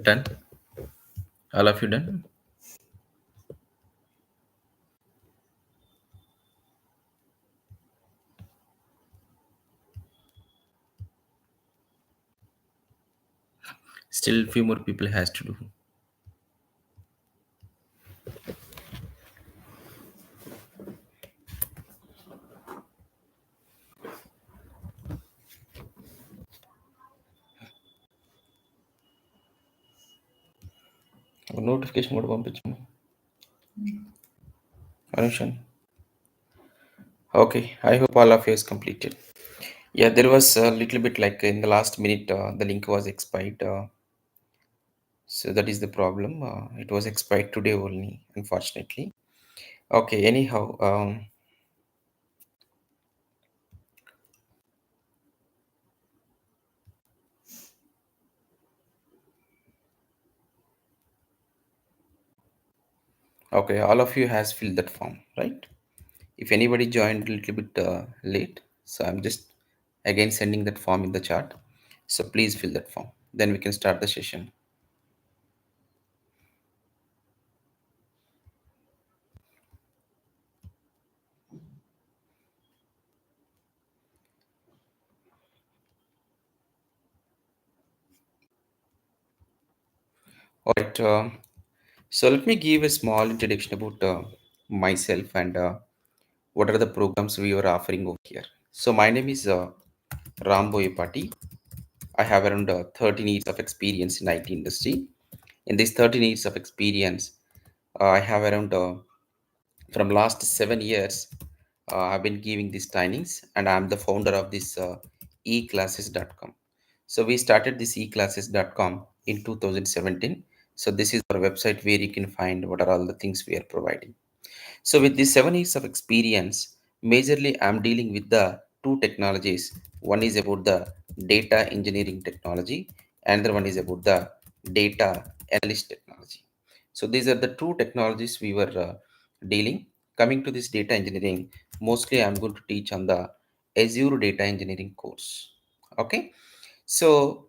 Done? All of you done? Still few more people has to do. Notification కూడా పంపించు. Anushan. Okay, I hope all of you is completed. Yeah, there was a little bit like in the last minute, the link was expired. So that is the problem. It was expired today only, unfortunately. Okay, anyhow, okay, all of you has filled that form, right? If anybody joined a little bit late, so I'm just again sending that form in the chat. So please fill that form. Then we can start the session. All right. So let me give a small introduction about myself and what are the programs we are offering over here. So my name is Rambo Pati. I have around 13 years of experience in IT industry. In this 13 years of experience, I have around from last 7 years. I've been giving these trainings, and I'm the founder of this eclasses.com. So we started this eclasses.com in 2017. So this is our website where you can find what are all the things we are providing. So with these 7 years of experience, majorly I'm dealing with the two technologies. One is about the data engineering technology, another one is about the data analyst technology. So these are the two technologies we were dealing. Coming to this data engineering, mostly I'm going to teach on the Azure Data Engineering course. Okay, so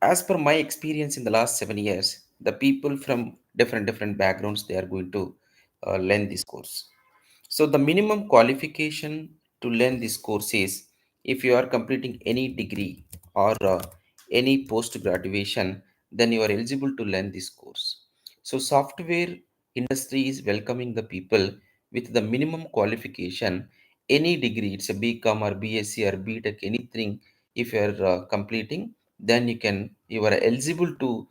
as per my experience in the last 7 years, the people from different backgrounds they are going to learn this course. So the minimum qualification to learn this course is if you are completing any degree or any post graduation, then you are eligible to learn this course. So software industry is welcoming the people with the minimum qualification, any degree, it's a BCom or BSc or BTech, anything. If you are completing, then you are eligible to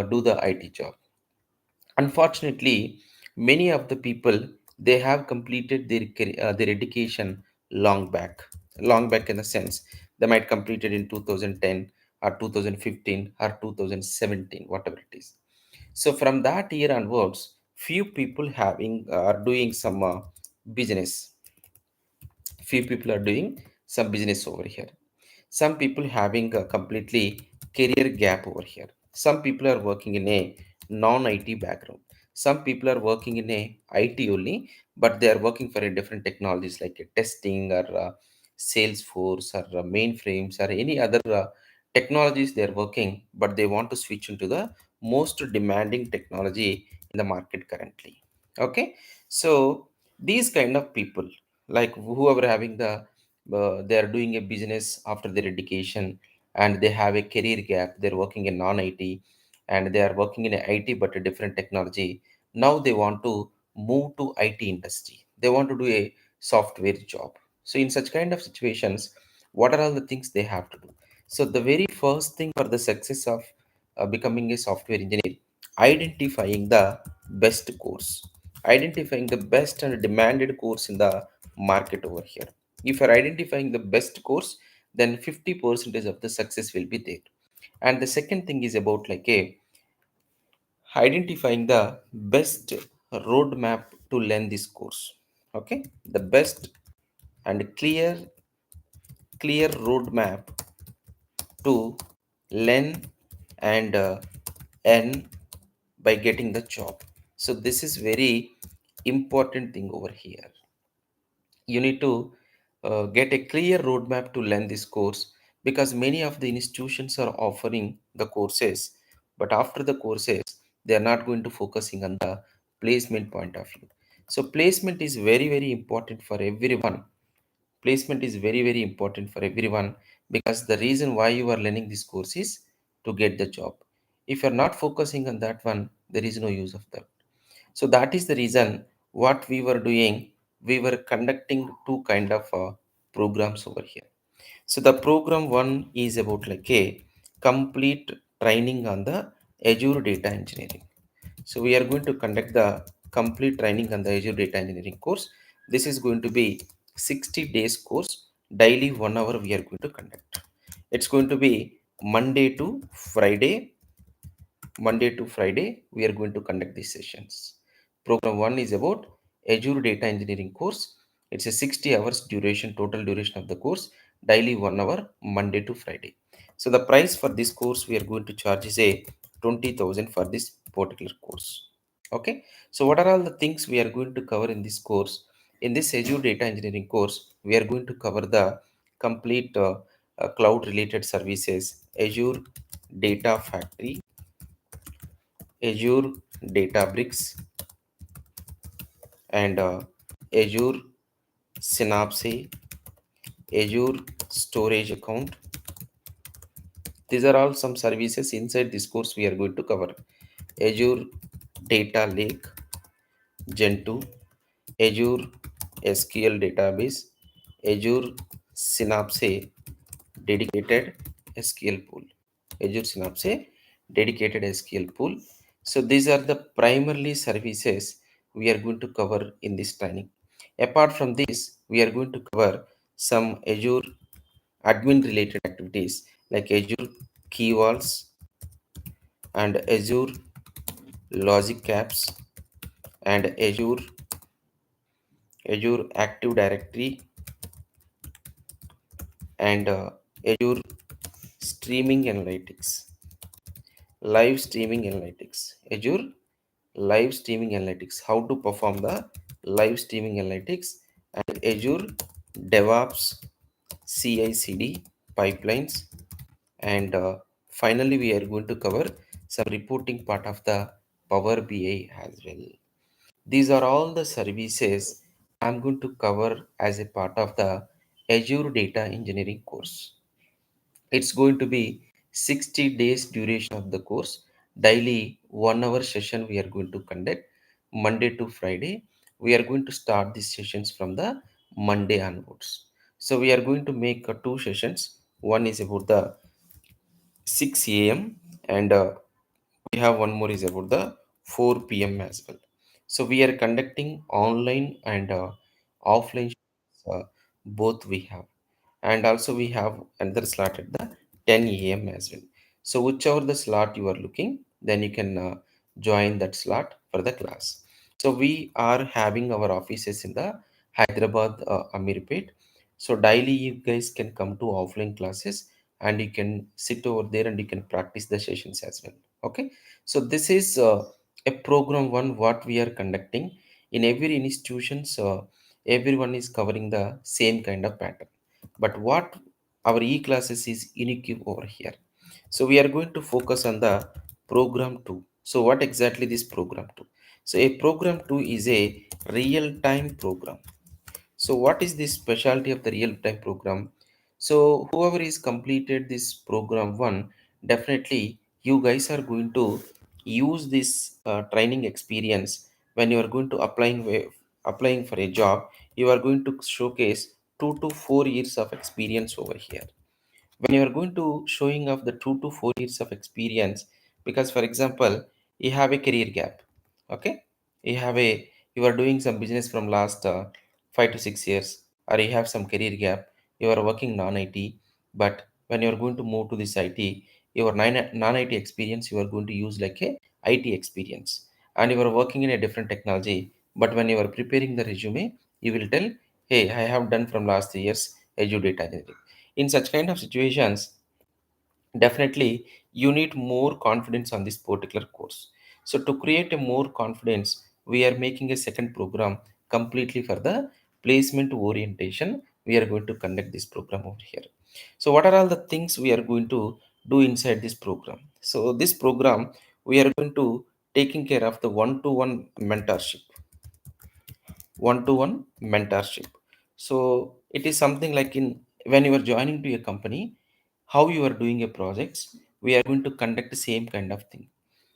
do the IT job. Unfortunately, many of the people they have completed their education long back in the sense they might completed in 2010 or 2015 or 2017, whatever it is. So from that year onwards, few people having are doing some business. Few people are doing some business over here. Some people having a completely career gap over here. Some people are working in a non-IT background. Some people are working in a IT only, but they are working for a different technologies like a testing or Salesforce or mainframes or any other technologies they are working, but they want to switch into the most demanding technology in the market currently. Okay, so these kind of people, like whoever having the they are doing a business after their education and they have a career gap, they're working in non-IT and they are working in a IT but a different technology. Now they want to move to IT industry, they want to do a software job. So in such kind of situations, what are all the things they have to do? So the very first thing for the success of becoming a software engineer, identifying the best course, identifying the best and demanded course in the market over here. If you're identifying the best course, then 50% of the success will be there. And the second thing is about like a identifying the best roadmap to learn this course. Okay, the best and clear roadmap to learn and earn by getting the job. So this is very important thing over here. You need to get a clear roadmap to learn this course, because many of the institutions are offering the courses but after the courses, they are not going to focusing on the placement point of view. So placement is very, very important for everyone. Placement is very, very important for everyone, because the reason why you are learning this course is to get the job. If you're not focusing on that one, there is no use of that. So that is the reason what we were doing. We were conducting two kind of programs over here. So the program one is about like a complete training on the Azure Data Engineering. So we are going to conduct the complete training on the Azure Data Engineering course. This is going to be 60 days course. Daily 1 hour we are going to conduct. It's going to be Monday to Friday. Monday to Friday, we are going to conduct these sessions. Program 1 is about Azure Data Engineering course. It's a 60 hours duration, total duration of the course, daily 1 hour, Monday to Friday. So the price for this course we are going to charge is a 20,000 for this particular course. Okay. So what are all the things we are going to cover in this course? In this Azure Data Engineering course, we are going to cover the complete cloud related services, Azure Data Factory, Azure Databricks, and Azure Synapse, Azure Storage Account. These are all some services inside this course we are going to cover. Azure Data Lake, Gen 2, Azure SQL Database, Azure Synapse Dedicated SQL Pool. Azure Synapse Dedicated SQL Pool. So these are the primarily services we are going to cover in this training. Apart from this, we are going to cover some Azure admin related activities like Azure Key Vaults and Azure Logic Apps and Azure Active Directory and Azure Streaming Analytics, Live Streaming Analytics, Azure Live Streaming Analytics, how to perform the live streaming analytics, and Azure DevOps, CI/CD pipelines, and finally we are going to cover some reporting part of the Power BI as well. These are all the services I'm going to cover as a part of the Azure Data Engineering course. It's going to be 60 days duration of the course. Daily 1 hour session we are going to conduct Monday to Friday. We are going to start these sessions from the Monday onwards. So we are going to make two sessions. One is about the 6 a.m. and we have one more is about the 4 p.m. as well. So we are conducting online and offline both we have, and also we have another slot at the 10 a.m. as well. So whichever the slot you are looking, then you can join that slot for the class. So we are having our offices in the Hyderabad, Amirpet. So daily you guys can come to offline classes and you can sit over there and you can practice the sessions as well. Okay. So this is a program one what we are conducting in every institutions. Everyone is covering the same kind of pattern, but what our e-classes is unique over here. So we are going to focus on the program 2. So what exactly this program 2? So a program 2 is a real time program. So what is the specialty of the real time program? So whoever is completed this program 1, definitely you guys are going to use this training experience when you are going to applying for a job. You are going to showcase 2 to 4 years of experience over here when you are going to showing off the 2 to 4 years of experience. Because for example, you have a career gap. Okay. You are doing some business from last 5 to 6 years, or you have some career gap. You are working non-IT, but when you are going to move to this IT, your non-IT experience you are going to use like a IT experience, and you are working in a different technology. But when you are preparing the resume, you will tell, hey, I have done from last 3 years Azure Data Engineering. In such kind of situations, definitely you need more confidence on this particular course. So to create a more confidence, we are making a second program completely for the placement orientation. We are going to conduct this program over here. So what are all the things we are going to do inside this program. So this program, we are going to taking care of the one-to-one mentorship. So it is something like in when you are joining to a company, how you are doing a projects, we are going to conduct the same kind of thing.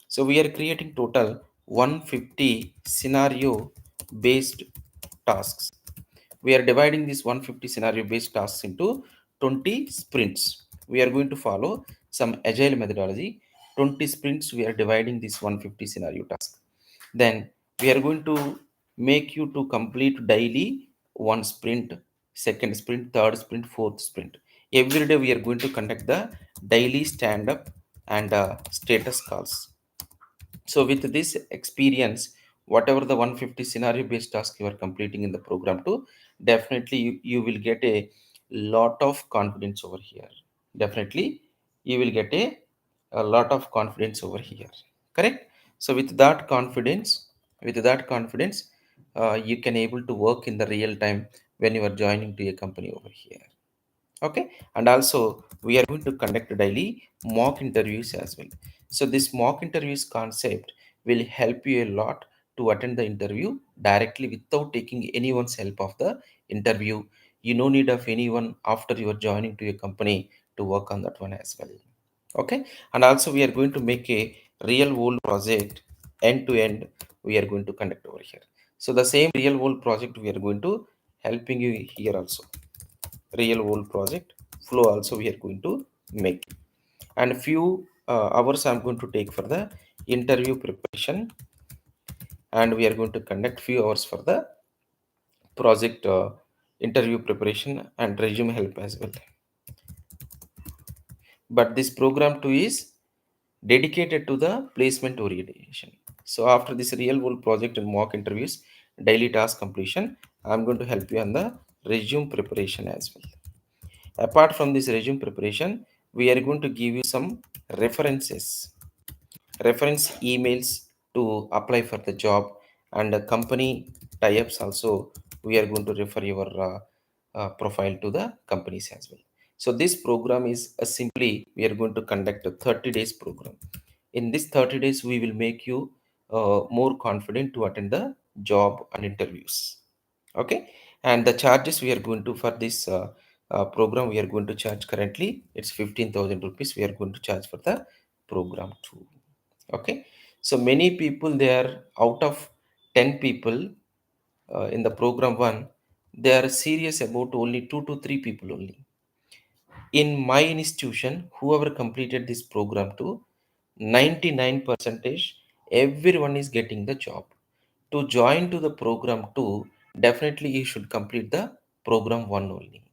So we are creating total 150 scenario based tasks. We are dividing this 150 scenario based tasks into 20 sprints. We are going to follow some agile methodology. 20 sprints we are dividing this 150 scenario task. Then we are going to make you to complete daily one sprint, second sprint, third sprint, fourth sprint. Every day we are going to conduct the daily stand up and status calls. So with this experience, whatever the 150 scenario based task you are completing in the program too, definitely you will get a lot of confidence over here. Definitely you will get a lot of confidence over here. Correct? So with that confidence, you can able to work in the real time when you are joining to a company over here. Okay, and also we are going to conduct daily mock interviews as well. So this mock interviews concept will help you a lot to attend the interview directly without taking anyone's help of the interview. You no need of anyone after you are joining to a company to work on that one as well. Okay, and also we are going to make a real world project end to end. We are going to conduct over here. So the same real world project we are going to helping you here also. Real world project flow also we are going to make, and few hours I'm going to take for the interview preparation, and we are going to conduct few hours for the project interview preparation and resume help as well. But this program too is dedicated to the placement orientation. So after this real world project and mock interviews, daily task completion, I'm going to help you on the resume preparation as well. Apart from this resume preparation, we are going to give you some references, reference emails to apply for the job, and company tie-ups also. We are going to refer your profile to the companies as well. So this program is simply we are going to conduct a 30 days program. In this 30 days, we will make you more confident to attend the job and interviews. Okay, and the charges we are going to for this program, we are going to charge currently it's 15,000 rupees. We are going to charge for the program too. Okay, so many people, they are out of 10 people in the program one, they are serious about only 2 to 3 people only. In my institution, whoever completed this program too, 99 percentage everyone is getting the job. To join to the program 2, definitely you should complete the program 1 only.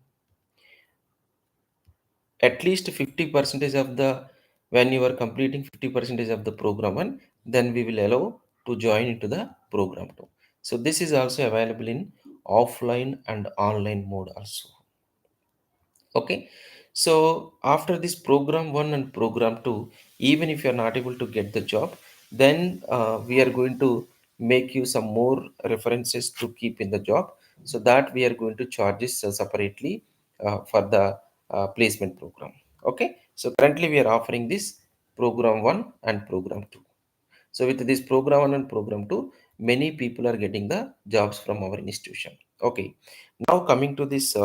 At least 50 percentage of the, when you are completing 50 percentage of the program 1, then we will allow to join into the program 2. So this is also available in offline and online mode also. Okay, so after this program 1 and program 2, even if you are not able to get the job, then we are going to make you some more references to keep in the job, so that we are going to charge this separately for the placement program. Okay, so currently we are offering this program 1 and program 2. So with this program 1 and program 2, many people are getting the jobs from our institution. Okay, now coming to this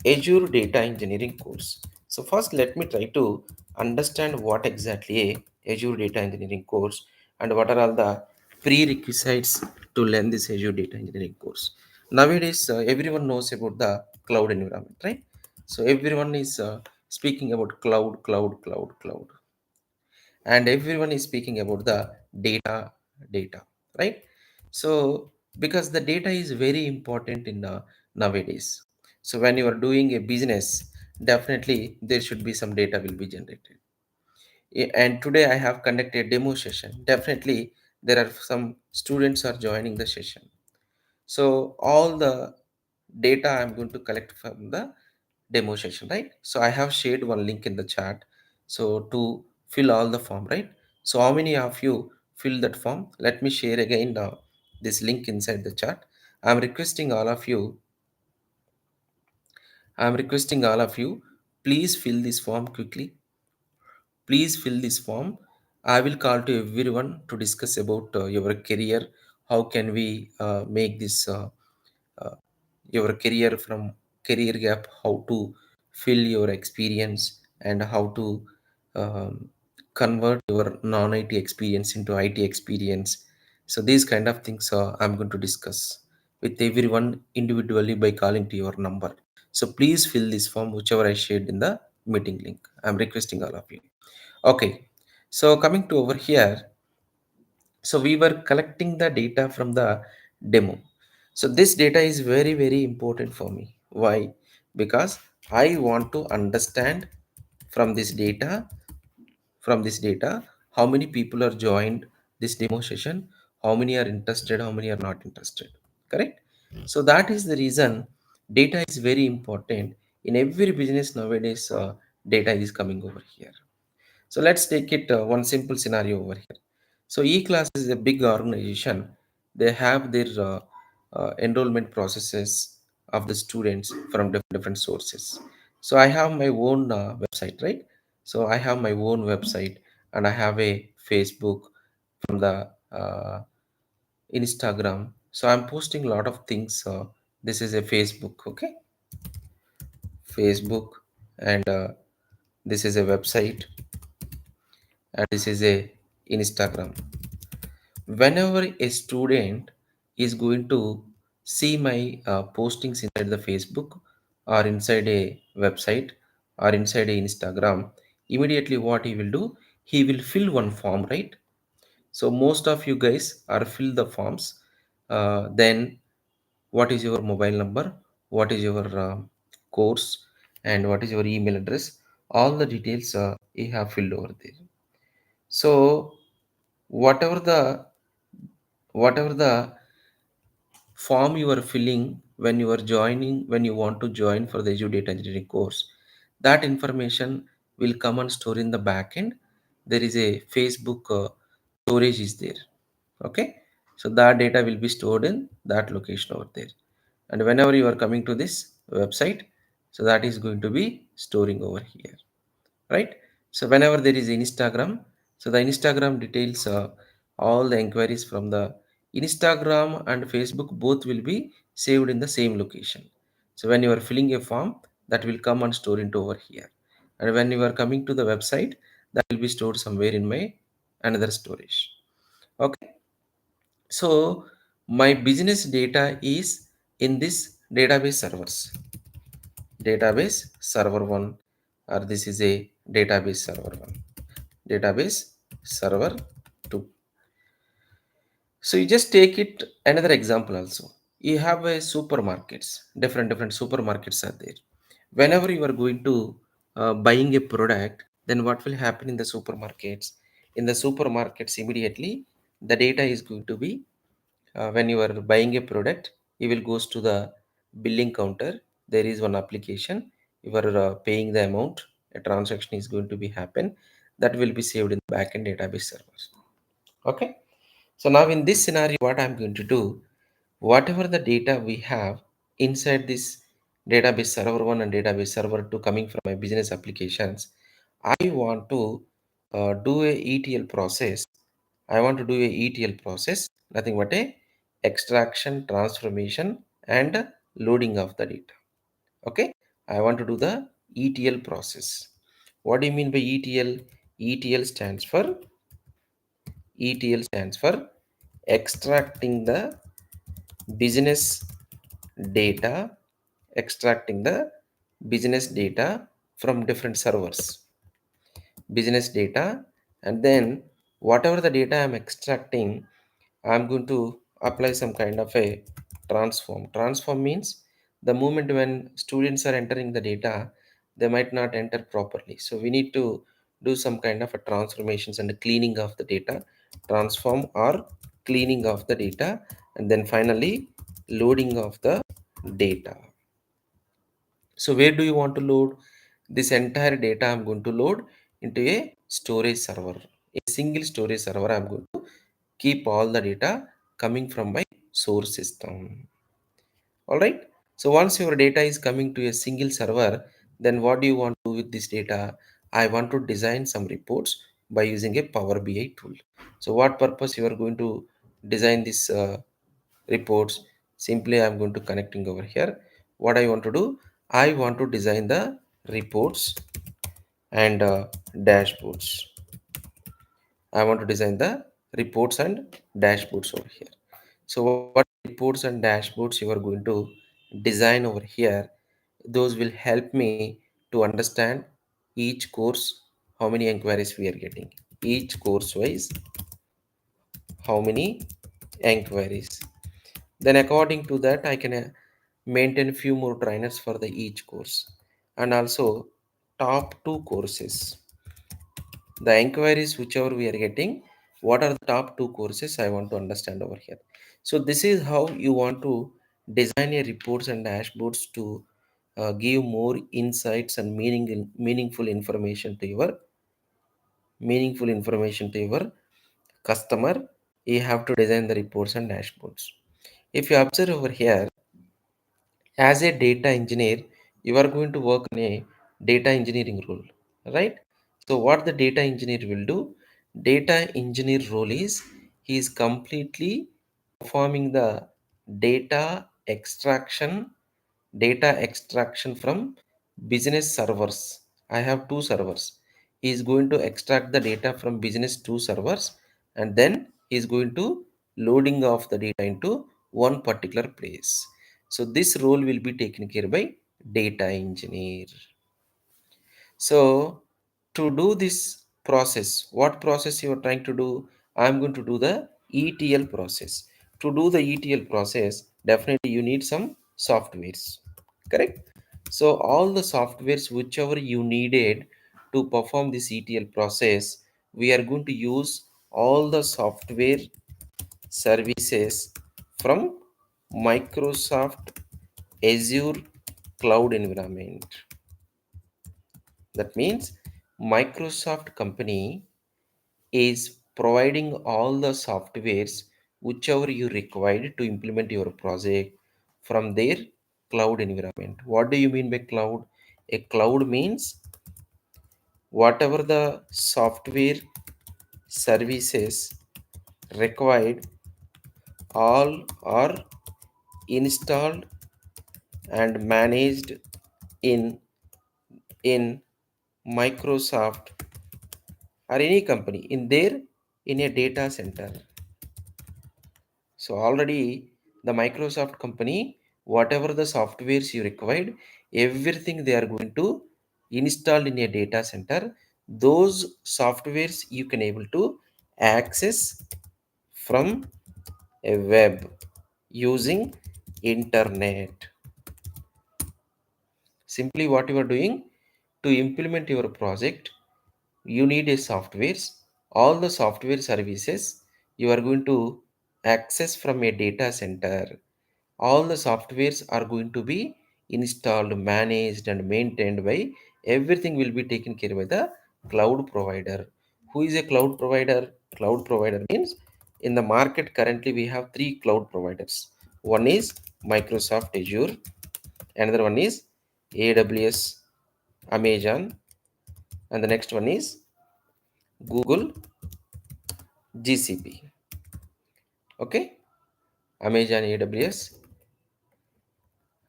Azure Data Engineering course. So first let me try to understand what exactly a Azure Data Engineering course, and what are all the prerequisites to learn this Azure Data Engineering course. Nowadays everyone knows about the cloud environment, right? So everyone is speaking about cloud, and everyone is speaking about the data, right? So because the data is very important in nowadays. So when you are doing a business, definitely there should be some data will be generated. And today I have conducted a demo session. Definitely there are some students are joining the session. So all the data I'm going to collect from the demo session, right? So I have shared one link in the chat, so to fill all the form, right? So how many of you fill that form? Let me share again this link inside the chat. i'm requesting all of you I'm requesting all of you, please fill this form quickly. Please fill this form. I will call to everyone to discuss about your career. How can we make this uh, your career from career gap? How to fill your experience and how to convert your non-IT experience into IT experience. So these kind of things I'm going to discuss with everyone individually by calling to your number. So please fill this form, whichever I shared in the meeting link. I'm requesting all of you. Okay, so coming to over here, so we were collecting the data from the demo. So this data is very, very important for me. Why? Because I want to understand from this data, how many people are joined this demo session, how many are interested, how many are not interested. Correct? So that is the reason data is very important in every business nowadays. Data is coming over here. So let's take it one simple scenario over here. So E-class is a big organization. They have their enrollment processes of the students from different sources. So I have my own website, right? So I have my own website and I have a Facebook from the Instagram. So I'm posting a lot of things. This is a Facebook, okay? Facebook, and this is a website, and this is a Instagram. Whenever a student is going to see my postings inside the Facebook or inside a website or inside a Instagram, immediately what he will do, he will fill one form, right? So most of you guys are fill the forms. Then what is your mobile number, what is your course, and what is your email address, all the details you have filled over there. So whatever the whatever the form you are filling when you are joining, when you want to join for the Azure Data Engineering course, that information will come and store in the backend. There is a Facebook storage is there. Okay, so that data will be stored in that location over there, and whenever you are coming to this website, so that is going to be storing over here, right? So whenever there is Instagram, so the Instagram details, all the inquiries from the Instagram and Facebook both will be saved in the same location. So when you are filling a form, that will come and store into over here, and when you are coming to the website, that will be stored somewhere in my another storage. Okay, so my business data is in this database servers, database server 1, or this is a database server 1, database server 2. So you just take it another example also. You have a supermarkets, different supermarkets are there. Whenever you are going to buying a product, then what will happen in the supermarkets? In the supermarkets, immediately the data is going to be, when you are buying a product, you will goes to the billing counter. There is one application, you are paying the amount, a transaction is going to be happen, that will be saved in the backend database servers. Okay, so now in this scenario, what I'm going to do, whatever the data we have inside this database server 1 and database server 2 coming from my business applications, I want to do a ETL process. I want to do a ETL process, nothing but a extraction, transformation, and loading of the data. Okay, I want to do the ETL process. What do you mean by ETL? ETL stands for extracting the business data, extracting the business data from different servers, business data, and then whatever the data I'm extracting, I'm going to apply some kind of a transform means the moment when students are entering the data, they might not enter properly, so we need to do some kind of a transformations and cleaning of the data, transform or cleaning of the data, and then finally loading of the data. So where do you want to load this entire data? I'm going to load into a storage server, a single storage server. I'm going to keep all the data coming from my source system. All right. So once your data is coming to a single server, then what do you want to do with this data? I want to design some reports by using a Power BI tool. So what purpose you are going to design this reports? Simply I'm going to connecting over here. What I want to do, I want to design the reports and dashboards. I want to design the reports and dashboards over here. So what reports and dashboards you are going to design over here, those will help me to understand each course, how many inquiries we are getting, each course wise how many inquiries. Then according to that I can maintain few more trainers for the each course, and also top two courses, the inquiries whichever we are getting, what are the top two courses I want to understand over here. So this is how you want to design your reports and dashboards to give more insights and meaningful information to your customer. You have to design the reports and dashboards. If you observe over here, as a data engineer, you are going to work in a data engineering role, right? So what the data engineer will do, data engineer role is, he is completely performing the data extraction data extraction from business servers. I have two servers. He is going to extract the data from business two servers, and then he is going to loading of the data into one particular place. So this role will be taken care by data engineer. So to do this process, what process you are trying to do? I'm going to do the ETL process. To do the ETL process, definitely you need some softwares, correct? So all the softwares whichever you needed to perform this ETL process, we are going to use all the software services from Microsoft Azure cloud environment. That means Microsoft company is providing all the softwares whichever you required to implement your project from their cloud environment. What do you mean by cloud? A cloud means whatever the software services required, all are installed and managed in in Microsoft or any company in their in a data center. So already the Microsoft company, whatever the softwares you required, everything they are going to install in a data center. Those softwares you can able to access from a web using internet. Simply what you are doing to implement your project, you need a softwares. All the software services you are going to access from a data center. All the softwares are going to be installed, managed and maintained by, everything will be taken care by the cloud provider. Who is a cloud provider? Cloud provider means, in the market currently we have three cloud providers. One is Microsoft Azure, another one is AWS, Amazon, and the next one is Google GCP. Okay, Amazon AWS,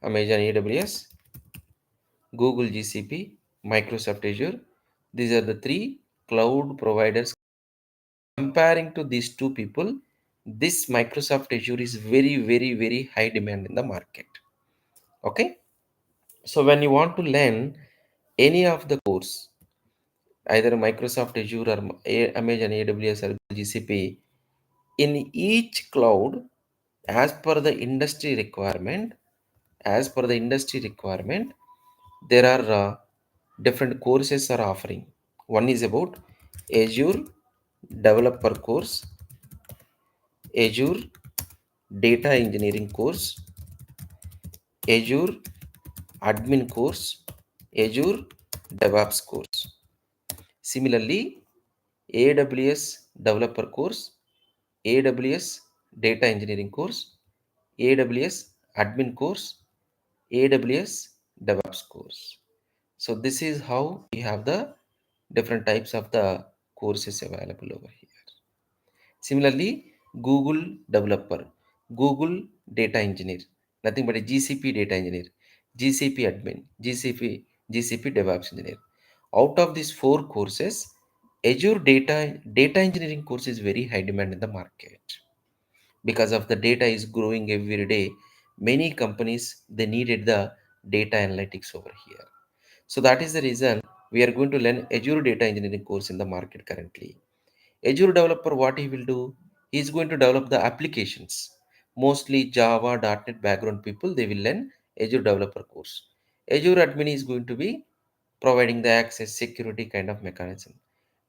Amazon AWS, Google GCP, Microsoft Azure. These are the three cloud providers. Comparing to these two people, this Microsoft Azure is very, very, very high demand in the market. Okay. So when you want to learn any of the course, either Microsoft Azure or Amazon AWS or GCP, in each cloud, as per the industry requirement, as per the industry requirement, there are different courses are offering. One is about Azure developer course, Azure data engineering course, Azure admin course, Azure DevOps course. Similarly, AWS developer course, AWS data engineering course, AWS admin course, AWS DevOps course. So this is how we have the different types of the courses available over here. Similarly, Google developer, Google data engineer, nothing but a GCP data engineer, GCP admin, GCP DevOps engineer. Out of these four courses, Azure data engineering course is very high demand in the market because of the data is growing every day. Many companies they needed the data analytics over here. So that is the reason we are going to learn Azure data engineering course in the market currently. Azure developer, what he will do, he is going to develop the applications. Mostly Java, .NET background people, they will learn Azure developer course. Azure admin is going to be providing the access security kind of mechanism.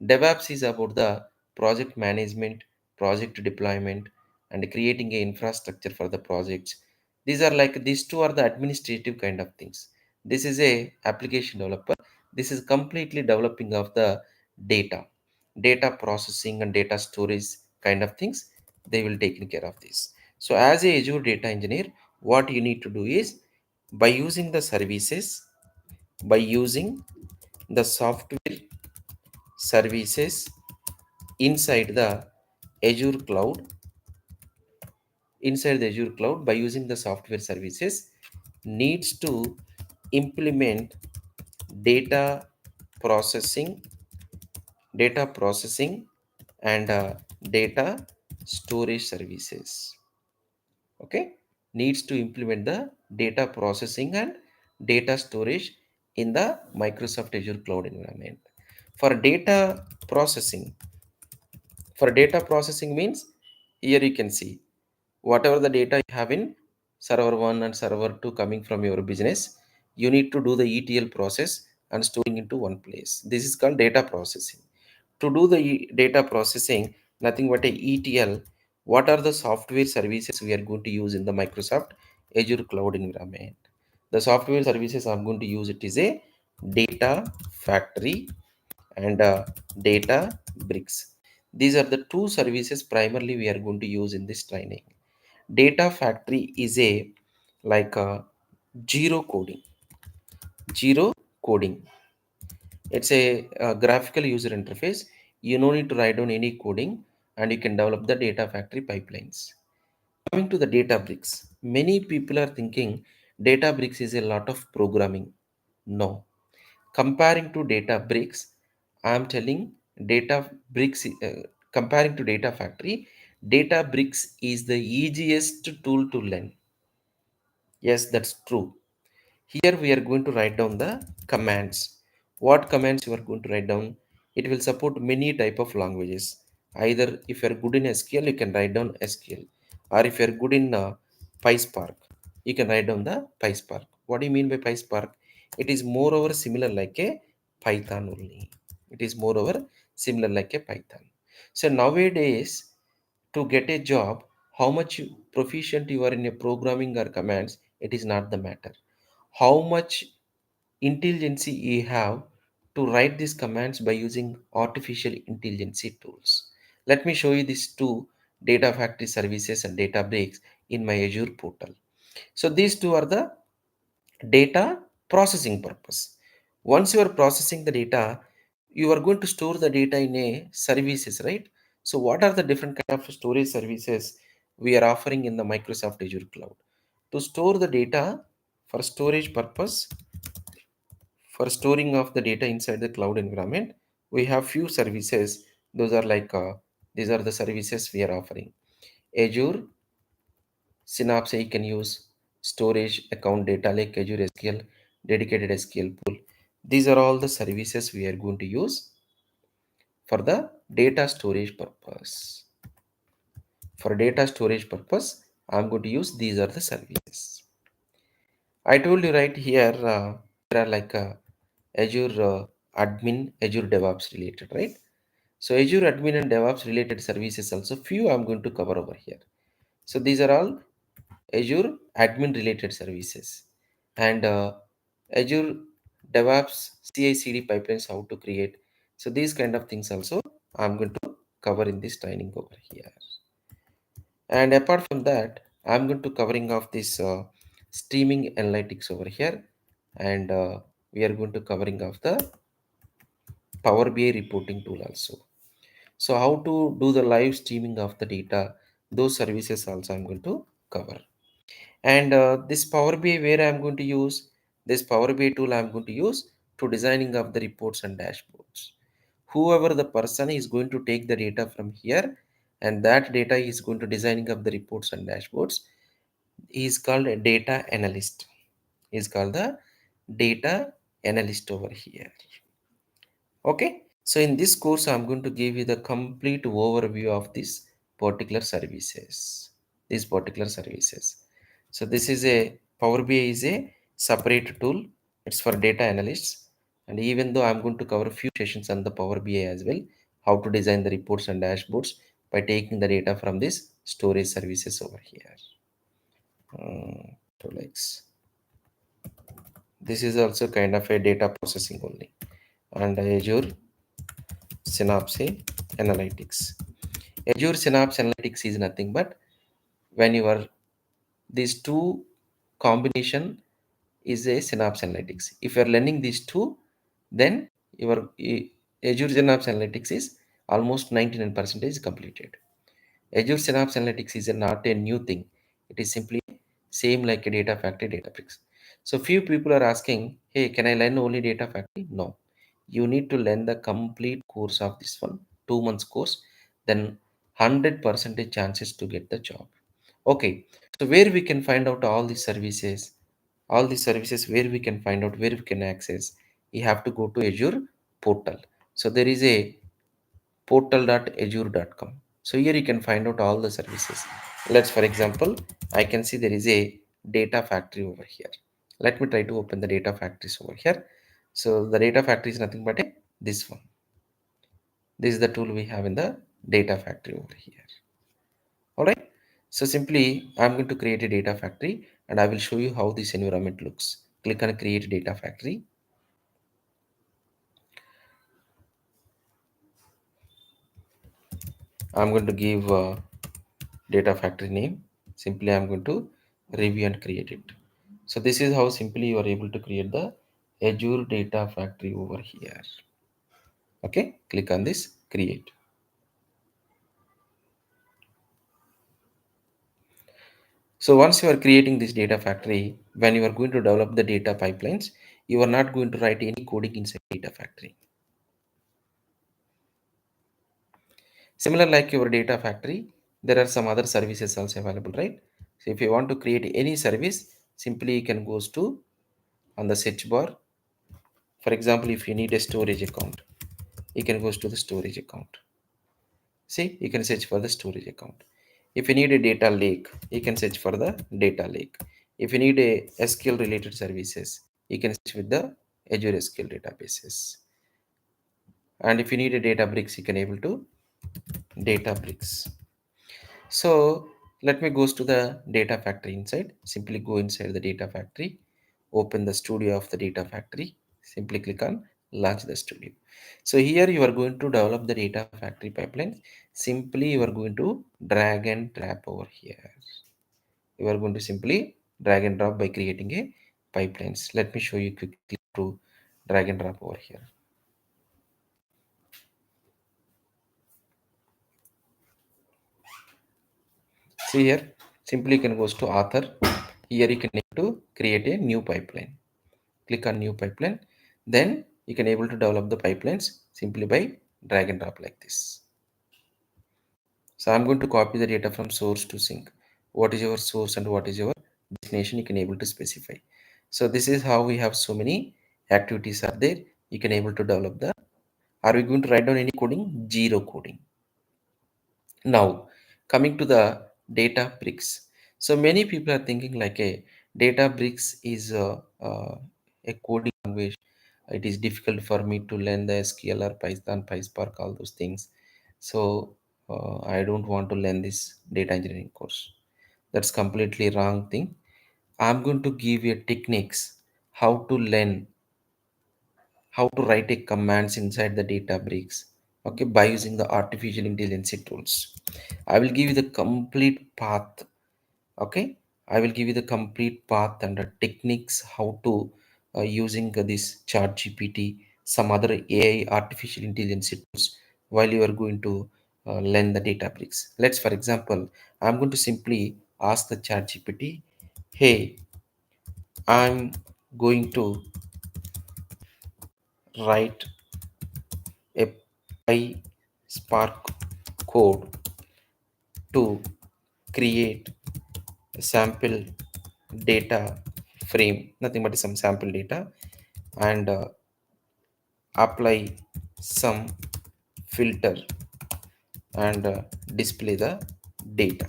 DevOps is about the project management, project deployment, and creating a infrastructure for the projects. These two are the administrative kind of things. This is a application developer. This is completely developing of the data processing and data storage kind of things. They will take care of this. So as a Azure data engineer, what you need to do is by using the services, by using the software services inside the Azure cloud, inside the Azure cloud by using the software services needs to implement data processing, data processing and data storage services. Okay, needs to implement the data processing and data storage in the Microsoft Azure cloud environment. For data processing, for data processing means here you can see whatever the data you have in server 1 and server 2 coming from your business, you need to do the ETL process and storing into one place. This is called data processing. To do the data processing, nothing but a ETL. What are the software services we are going to use in the Microsoft Azure cloud environment? The software services I'm going to use it is a data factory and data bricks. These are the two services primarily we are going to use in this training. Data factory is a like a zero coding, zero coding. It's a graphical user interface. You no need to write down any coding and you can develop the data factory pipelines. Coming to the data bricks, many people are thinking data bricks is a lot of programming. No, comparing to data bricks, I am telling data bricks, comparing to data factory, data bricks is the easiest tool to learn. Yes, that's true. Here we are going to write down the commands. What commands you are going to write down? It will support many type of languages. Either if you are good in SQL, you can write down SQL, or if you are good in PySpark, you can write down the PySpark. What do you mean by PySpark? It is moreover similar like a Python only. It is moreover similar like a Python. So nowadays, to get a job, how much proficient you are in a programming or commands, it is not the matter. How much intelligence you have to write these commands by using artificial intelligence tools. Let me show you these two data factory services and data breaks in my Azure portal. So these two are the data processing purpose. Once you are processing the data, you are going to store the data in a services, right? So what are the different kind of storage services we are offering in the Microsoft Azure cloud? To store the data, for storage purpose, for storing of the data inside the cloud environment, we have few services. Those are these are the services we are offering. Azure Synapse, you can use storage, account, data lake, Azure SQL, dedicated SQL pool. These are all the services we are going to use for the data storage purpose. For data storage purpose, I'm going to use these are the services. I told you right here, there are Azure admin, Azure DevOps related, right? So Azure admin and DevOps related services also few I'm going to cover over here. So these are all Azure admin related services and Azure DevOps CI/CD pipelines how to create. So these kind of things also I'm going to cover in this training over here. And apart from that, I'm going to covering of this streaming analytics over here, and we are going to covering of the Power BI reporting tool also. So how to do the live streaming of the data, those services also I'm going to cover. And this Power BI where I'm going to use, this Power BI tool I'm going to use to designing of the reports and dashboards. Whoever the person is going to take the data from here, and that data is going to designing of the reports and dashboards, is called a data analyst, is called the data analyst over here. Okay, so in this course, I'm going to give you the complete overview of these particular services. These particular services. So this is a Power BI is a separate tool. It's for data analysts. And even though I'm going to cover a few sessions on the Power BI as well, how to design the reports and dashboards by taking the data from this storage services over here. So like this is also kind of a data processing only. And Azure Synapse Analytics. Azure Synapse Analytics is nothing but when you are these two combination is a Synapse Analytics. If you are learning these two, then your Azure Synapse Analytics is almost 99% completed. Azure Synapse Analytics is not a new thing. It is simply same like a data factory Databricks. So few people are asking, hey, can I learn only data factory? No. You need to learn the complete course of this one, 2 months course, then 100% chances to get the job. Okay. So where we can find out all these services where we can find out where we can access, you have to go to Azure portal. So there is a portal.azure.com. So here you can find out all the services. Let's, for example, I can see there is a data factory over here. Let me try to open the data factories over here. So the data factory is nothing but this one. This is the tool we have in the data factory over here. All right. So simply I'm going to create a data factory and I will show you how this environment looks. Click on create data factory. I'm going to give data factory name. Simply I'm going to review and create it. So this is how simply you are able to create the Azure data factory over here. Okay, click on this create. So once you are creating this data factory, when you are going to develop the data pipelines, you are not going to write any coding inside data factory. Similar like your data factory, there are some other services also available, right? So if you want to create any service, simply you can go to on the search bar. For example, if you need a storage account, you can go to the storage account. See, you can search for the storage account. If you need a data lake, you can search for the data lake. If you need a SQL related services, you can search with the Azure SQL databases. And if you need a Databricks, you can able to Databricks. So let me goes to the data factory inside. Simply go inside the data factory, open the studio of the data factory. Simply click on launch the studio. So here you are going to develop the data factory pipeline. Simply you are going to drag and drop over here. You are going to simply drag and drop by creating a pipelines. Let me show you quickly to drag and drop over here. See here, simply you can go to author. Here you can able to create a new pipeline. Click on new pipeline. Then you can able to develop the pipelines simply by drag and drop like this. So I'm going to copy the data from source to sink. What is your source and what is your destination? You can able to specify. So this is how we have so many activities are there. You can able to develop the. Are we going to write down any coding? Zero coding. Now, coming to the data bricks. So many people are thinking like a data bricks is a coding language. It is difficult for me to learn the SQL or Python, PySpark, all those things. So I don't want to learn this data engineering course. That's completely wrong thing. I'm going to give you techniques how to learn how to write a commands inside the Databricks, okay, by using the artificial intelligence tools. I will give you the complete path. Okay, I will give you the complete path and the techniques how to using this chat GPT some other AI artificial intelligence tools while you are going to learn the data bricks. Let's, for example, I'm going to simply ask the chat GPT, hey, I'm going to write a PySpark code to create a sample data frame, nothing but some sample data, and apply some filter and display the data.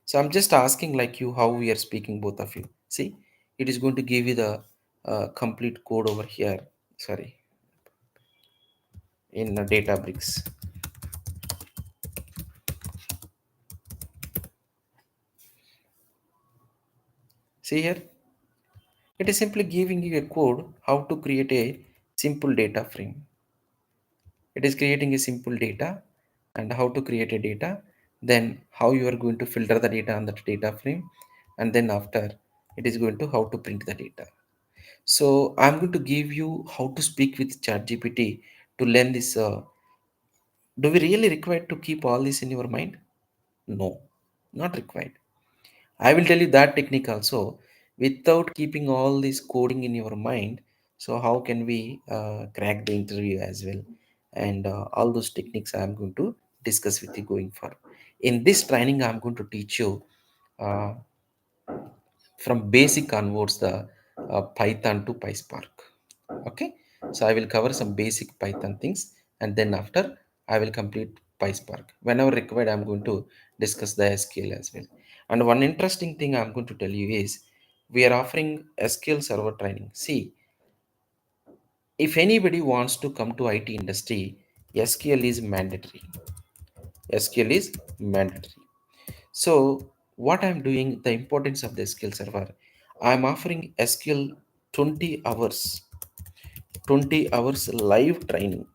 So I'm just asking like you how we are speaking, both of you. See, it is going to give you the complete code over here. Sorry, in Databricks. See here, it is simply giving you a code how to create a simple data frame. It is creating a simple data and how to create a data, then how you are going to filter the data on that data frame, and then after it is going to how to print the data. So I'm going to give you how to speak with ChatGPT to learn this. Do we really require to keep all this in your mind? No, not required. I will tell you that technique also. Without keeping all this coding in your mind, so how can we crack the interview as well? And all those techniques I am going to discuss with you going forward. In this training, I am going to teach you uh, from basic onwards the Python to PySpark. Okay, so I will cover some basic Python things, and then after I will complete PySpark. Whenever required, I'm going to discuss the SQL as well. And one interesting thing I'm going to tell you is we are offering SQL server training. See, if anybody wants to come to IT industry, SQL is mandatory. SQL is mandatory. So what I'm doing, the importance of the SQL server, I'm offering SQL 20 hours, 20 hours live training,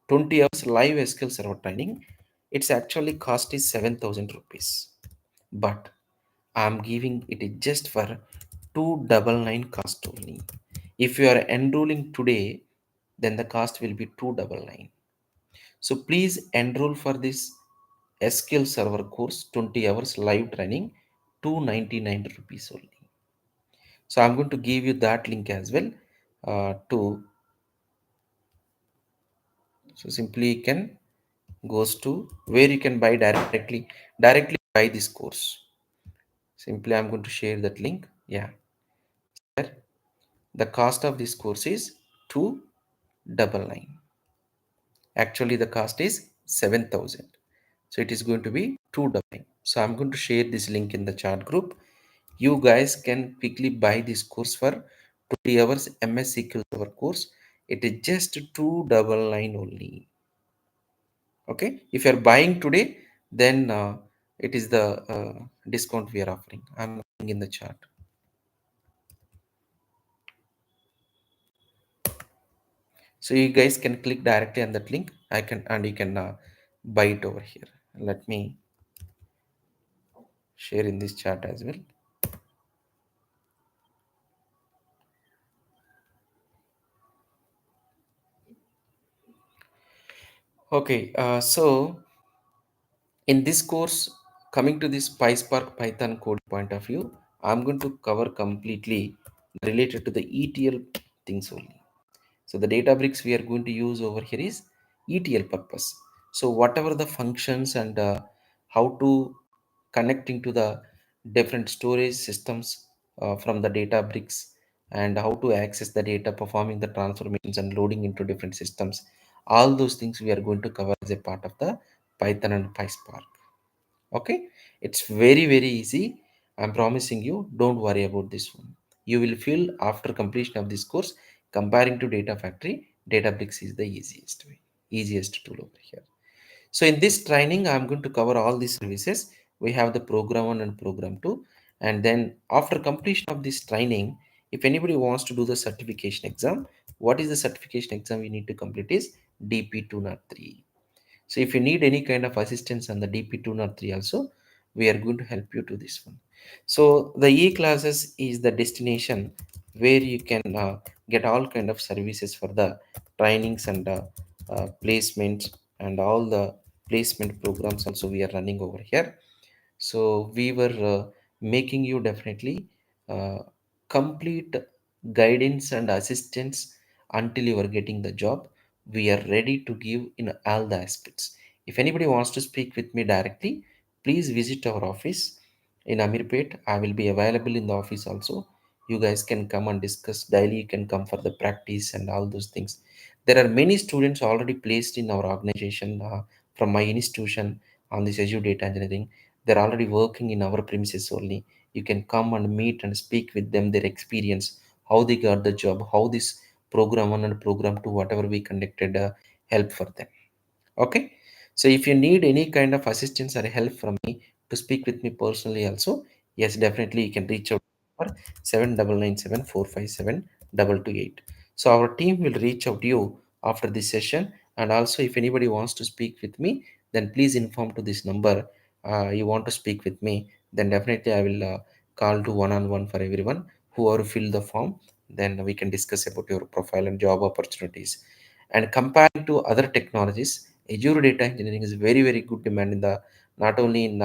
20 hours live SQL server training. It's actually cost is 7,000 rupees, but I'm giving it just for 299 cost only. If you are enrolling today, then the cost will be 299. So please enroll for this SQL server course, 20 hours live training, 299 rupees only. So I'm going to give you that link as well. To So simply you can goes to where you can buy directly buy this course. Simply I'm going to share that link. Yeah, there. The cost of this course is 299. Actually, the cost is 7,000. So it is going to be 299. So I'm going to share this link in the chat group. You guys can quickly buy this course for 20 hours MS SQL Server course. It is just 299 only. Okay. If you are buying today, then it is the discount we are offering. I'm in the chart. So you guys can click directly on that link. I can and you can buy it over here. Let me share in this chat as well. Okay, so in this course, coming to this PySpark Python code point of view, I'm going to cover completely related to the ETL things only. So the Databricks we are going to use over here is ETL purpose. So whatever the functions and how to connecting to the different storage systems from the Databricks, and how to access the data, performing the transformations and loading into different systems. All those things we are going to cover as a part of the Python and PySpark. Okay, it's very easy. I'm promising you, don't worry about this one. You will feel after completion of this course, comparing to Data Factory, Databricks is the easiest way, easiest tool over here. So in this training, I'm going to cover all these services. We have the program 1 and program 2. And then after completion of this training, if anybody wants to do the certification exam, what is the certification exam you need to complete is DP203. So if you need any kind of assistance on the DP203 also, we are going to help you to this one. So the E classes is the destination where you can get all kind of services for the trainings and placements, and all the placement programs also we are running over here. So we were making you definitely uh, complete guidance and assistance until you are getting the job. We are ready to give in all the aspects. If anybody wants to speak with me directly, please visit our office in Amirpet. I will be available in the office also. You guys can come and discuss daily. You can come for the practice and all those things. There are many students already placed in our organization from my institution on this Azure Data Engineering. They're already working in our premises only. You can come and meet and speak with them, their experience, how they got the job, how this program 1 and program 2, whatever we conducted, help for them. Okay. So if you need any kind of assistance or help from me to speak with me personally also, yes, definitely you can reach out for 7997457228. So our team will reach out to you after this session. And also if anybody wants to speak with me, then please inform to this number. You want to speak with me, then definitely I will call to one-on-one for everyone. Whoever fill the form, then we can discuss about your profile and job opportunities. And comparing to other technologies, Azure data engineering is very, very good demand in the not only in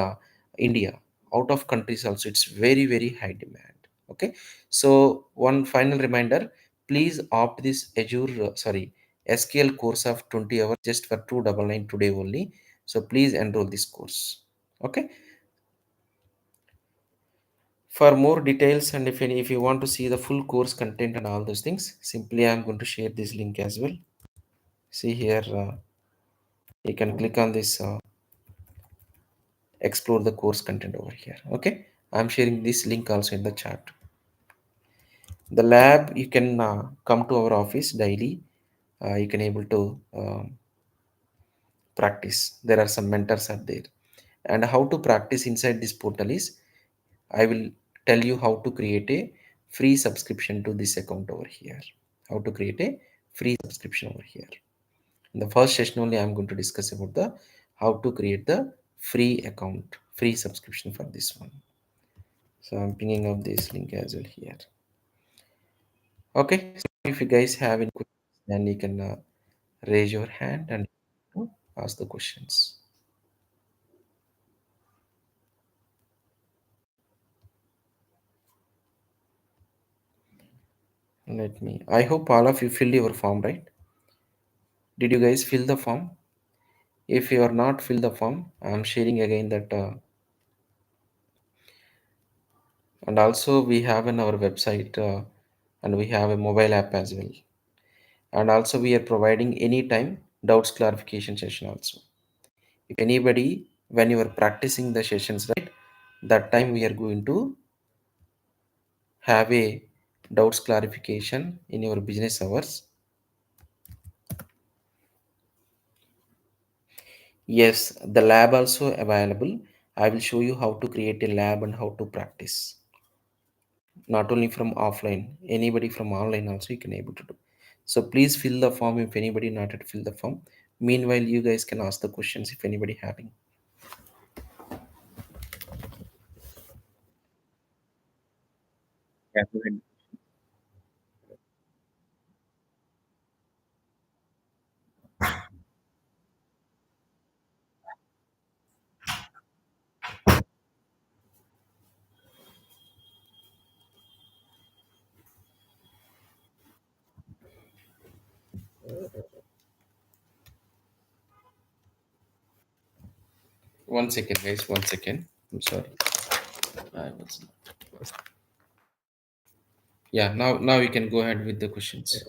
India, out of countries also it's very, very high demand. Okay, so one final reminder: please opt this SQL course of 20 hours just for 299 today only. So please enroll this course. Okay, for more details and if you want to see the full course content and all those things, simply I'm going to share this link as well. See here. You can click on this explore the course content over here. Okay, I'm sharing this link also in the chat. The lab, you can come to our office daily. You can able to practice. There are some mentors out there. And how to practice inside this portal is, I will tell you how to create a free subscription to this account over here. How to create a free subscription over here. In the first session only, I'm going to discuss about the how to create the free account, free subscription for this one. So I'm pinging up this link as well here. Okay. So if you guys have any questions, then you can raise your hand and ask the questions. Let me. I hope all of you filled your form, right? Did you guys fill the form? If you are not filled the form, I'm sharing again that. And also we have in our website, and we have a mobile app as well. And also we are providing anytime doubts clarification session also. If anybody, when you are practicing the sessions, right, that time we are going to have a doubts clarification in your business hours. Yes, the lab also available. I will show you how to create a lab and how to practice. Not only from offline, anybody from online also you can able to do. So please fill the form if anybody not yet fill the form. Meanwhile, you guys can ask the questions if anybody having. Yeah, go ahead. One second, guys. One second. I'm sorry. I was. Yeah. Now you can go ahead with the questions.